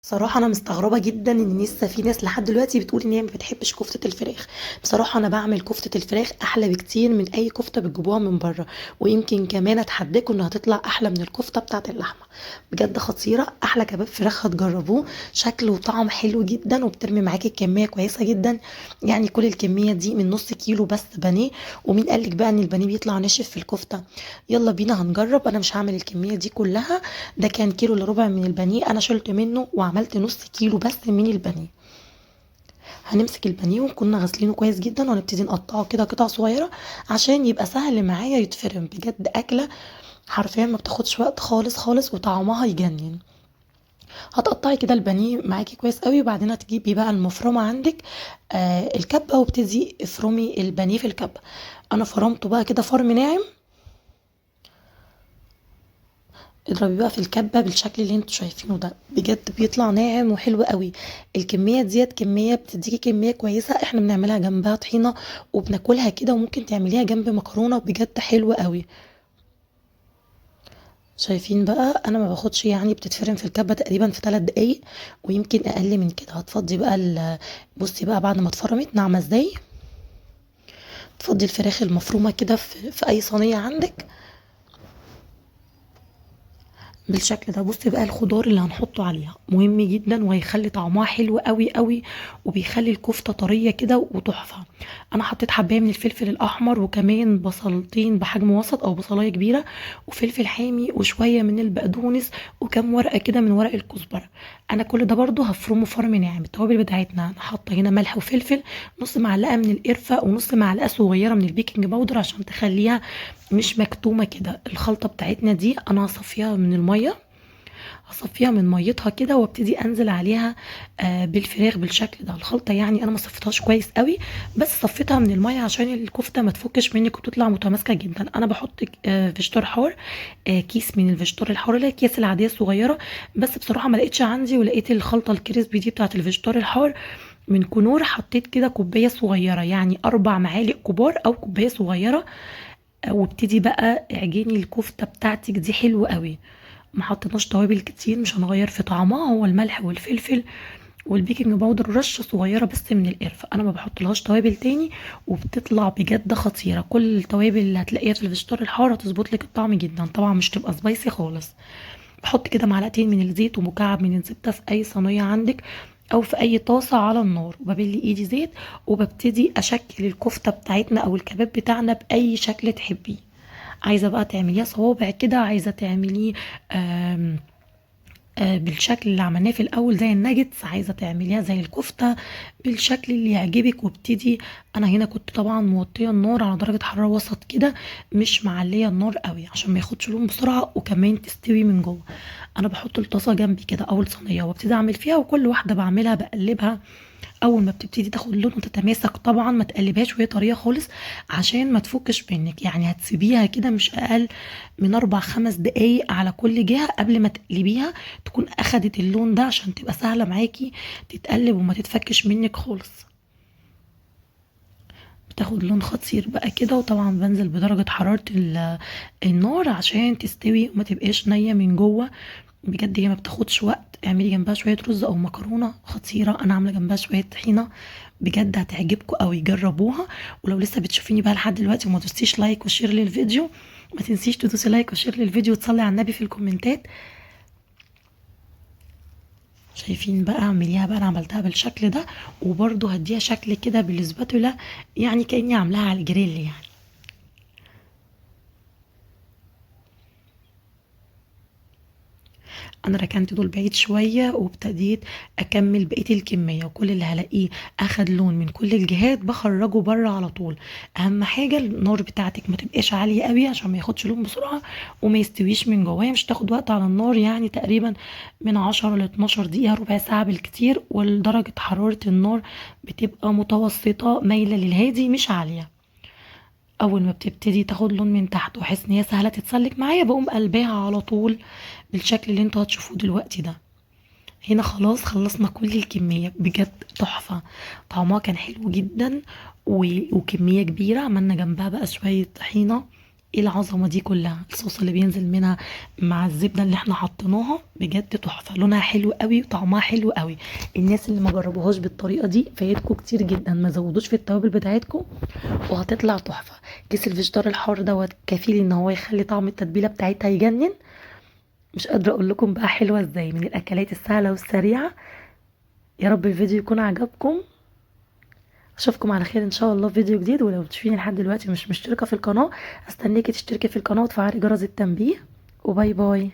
بصراحة أنا مستغربة جدًا إن لسه في ناس لحد دلوقتي بتقول إن هي ما بتحبش كفتة الفراخ. بصراحة أنا باعمل كفتة الفراخ أحلى بكتير من أي كفتة بتجيبوها من برّه، ويمكن كمان أتحداكم إنها تطلع أحلى من الكفتة بتاعة اللحمة. بجد خطيرة، أحلى كباب فراخ هتجربوه، شكل وطعم حلو جدًا وبترمي معاكِ كمية كويسة جدًا. يعني كُلي الكمية دي من نُص كيلو بس بانيه، ومين قال لِك بقى إن البانيه بيطلع ناشف في الكفتة؟ يالّا بينا هنجرب. أنا مش هاعمل الكمية دي كلها، ده كان كيلو إلا ربع من البانيه، انا شلت منه وعملت نص كيلو بس من البانيه. هنمسك البانيه ونكون غاسلينه كويس جدا وهنبتدي نقطعه كده قطع صغيره عشان يبقى سهل معايا يتفرم. بجد اكله حرفيا ما بتاخدش وقت خالص خالص وطعمها يجنن. هتقطعي كده البانيه معاكي كويس قوي وبعدين هتجيبي بقى المفرمه عندك، الكبه، وابتدي افرمي البانيه في الكبه. انا فرمته بقى كده فرم ناعم. اضربي بقى في الكبة بالشكل اللي انتوا شايفينه ده، بجد بيطلع ناعم وحلو قوي. الكمية ديت كمية بتديكي كمية كويسة، احنا بنعملها جنبها طحينة وبناكلها كده، وممكن تعمليها جنب مكرونة، بجد حلوة قوي. شايفين بقى انا ما باخدش، يعني بتتفرم في الكبة تقريبا في 3 دقايق ويمكن اقل من كده. هتفضي بقى بصي بقى بعد ما اتفرمت ناعمة ازاي، تفضي الفراخ المفرومة كده في اي صينية عندك بالشكل ده. بصي بقى الخضار اللي هنحطه عليها مهم جدا وهيخلي طعمها حلو قوي قوي، وبيخلي الكفته طريه كده وتحفه. انا حطيت حبايه من الفلفل الاحمر وكمان بصلتين بحجم وسط او بصلايه كبيره وفلفل حامي وشويه من البقدونس وكام ورقه كده من ورق الكزبره. انا كل ده برضو هفرمه فرم ناعم. التوابل بتاعتنا انا حاطه هنا ملح وفلفل، نص معلقه من القرفه ونص معلقه صغيره من البيكنج باودر عشان تخليها مش مكتومه كده. الخلطه بتاعتنا دي انا هصفيها من الميه، هصفيها من ميتها كده وابتدي انزل عليها بالفراخ بالشكل ده. الخلطه يعني انا ما صفيتهاش كويس قوي، بس صفيتها من الميه عشان الكفته ما تفكش منك وتطلع متماسكه جدا. انا بحط فيجيتار حار، كيس من الفيجيتار الحار اللي هي الكيس العاديه الصغيره. بس بصراحه ما لقيتش عندي، ولقيت الخلطه الكريسبي دي بتاعت الفيجيتار الحار من كنور. حطيت كده كوبايه صغيره، يعني 4 معالق كبار او كوبايه صغيره. وابتدي بقى اعجني الكفته بتاعتك دي حلو قوي. ما حطيناش توابل كتير، مش هنغير في طعمها، هو الملح والفلفل والبيكنج باودر رشه صغيره بس من القرفه. انا ما بحطلهاش توابل تاني وبتطلع بجد خطيره. كل التوابل اللي هتلاقيها في الفيجيتار الحار هتظبط لك الطعم جدا، طبعا مش تبقى سبايسي خالص. بحط كده معلقتين من الزيت ومكعب من الزبده في اي صينيه عندك او في اي طاسه على النار، وببل ايدي زيت وببتدي اشكل الكفته بتاعتنا او الكباب بتاعنا باي شكل تحبيه. عايزه بقى تعمليها صوابع كده، عايزه تعمليه آم، بالشكل اللي عملناه في الاول زي الناجتس، عايزه تعمليها زي الكفته بالشكل اللي يعجبك. وابتدي انا هنا كنت طبعا موطيه النار على درجه حراره وسط كده، مش معليه النار قوي عشان ما ياخدش لون بسرعه وكمان تستوي من جوه. انا بحط الطاسه جنبي كده اول صينيه وابتدي اعمل فيها، وكل واحده بعملها بقلبها. اول ما بتبتدي تاخد لون وتتماسك طبعا ما تقلبهاش وهي طريه خالص عشان ما تفكش منك، يعني هتسيبيها كده مش اقل من 4 5 دقايق على كل جهه قبل ما تقلبيها، تكون اخدت اللون ده عشان تبقى سهله معاكي تتقلب وما تتفكش منك خالص. بتاخد لون خطير بقى كده، وطبعا بنزل بدرجه حراره النار عشان تستوي وما تبقاش نيه من جوه. بجد هي ما بتاخدش وقت. اعملي جنبها شويه رز او مكرونه خطيره، انا عامله جنبها شويه طحينه، بجد هتعجبكم قوي، جربوها. ولو لسه بتشوفيني بقى لحد دلوقتي وما دوستيش لايك وشير للفيديو، ما تنسيش تدوسي لايك وشير للفيديو وتصلي على النبي في الكومنتات. شايفين بقى؟ اعمليها بقى، انا عملتها بالشكل ده وبرده هديها شكل كده بالسباتولا، يعني كاني عاملاها على الجريل يعني. انا ركنت دول بعيد شويه وابتديت اكمل بقيه الكميه، وكل اللي هلاقيه اخد لون من كل الجهات بخرجه بره على طول. اهم حاجه النار بتاعتك ما تبقاش عاليه قوي عشان ما ياخدش لون بسرعه وما يستويش من جوه. هي مش تاخد وقت على النار، يعني تقريبا من 10 ل 12 دقيقه، ربع ساعه بالكتير. ودرجه حراره النار بتبقى متوسطه مايله للهادي مش عاليه. اول ما بتبتدي تاخد لون من تحت واحس ان هي سهله تتسلك معايا بقوم قلباها على طول بالشكل اللي انتوا هتشوفوه دلوقتي ده. هنا خلاص خلصنا كل الكميه، بجد تحفه، طعمها كان حلو جدا وكميه كبيره. عملنا جنبها بقى شويه طحينه ايه العظمه دي كلها؟ الصوص اللي بينزل منها مع الزبده اللي احنا حطيناها بجد تحفه، لونها حلو قوي وطعمها حلو قوي. الناس اللي ما جربوهاش بالطريقه دي فايتكم كتير جدا، ما زودوش في التوابل بتاعتكم وهتطلع تحفه. كيس الفيجيتار الحار دوت كفيل ان هو يخلي طعم التتبيله بتاعتها يجنن. مش قادره اقول لكم بقى حلوه ازاي، من الاكلات السهله والسريعه. يا رب الفيديو يكون عجبكم. اشوفكم على خير ان شاء الله في فيديو جديد. ولو بتشوفيني لحد دلوقتي مش مشتركه في القناه، استنيكي تشتركي في القناه وتفعلي جرس التنبيه. وباي باي.